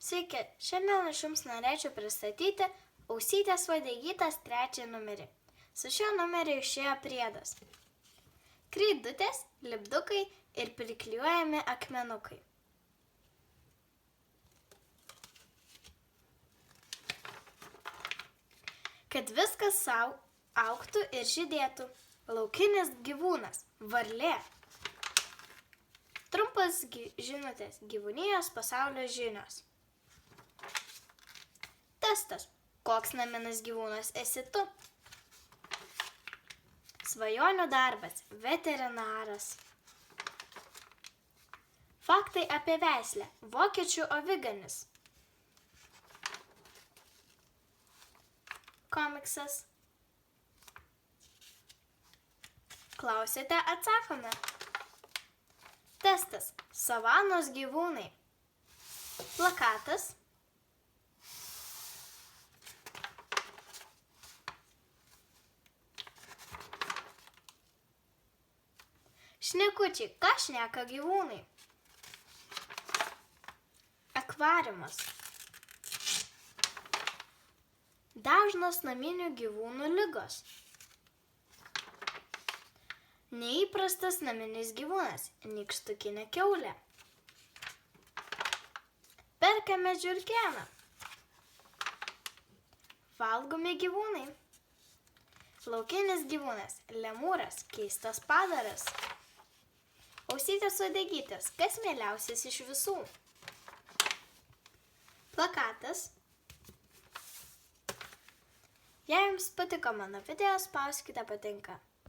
Sveiki, šiandien aš jums norėčiau pristatyti Ausytės uodegytės 3 numerį. Su šiuo numeriu išėjo priedas. Kreidutės, lipdukai ir priklijuojami akmenukai. Kad viskas sau augtų ir žydėtų. Laukinis gyvūnas – varlė. Trumpas žinutės – gyvūnijos pasaulio žinios. Testas – koks naminis gyvūnas esi tu? Svajonių darbas – veterinaras. Faktai apie veislę – vokiečių aviganis. Komiksas. Klausėte, atsakome. Testas – savanos gyvūnai. Plakatas. Šnekučiai, ką šneka gyvūnai? Akvariumas. Dažnos naminių gyvūnų ligos. Neįprastas naminis gyvūnas – nykštukinė kiaulė. Perkame žiurkėną. Valgomi gyvūnai. Laukinis gyvūnas – lemūras, keistas padaras. Ausytės uodegytės – kas mieliausias iš visų? Plakatas. Jei jums patiko mano video, spauskite patinka.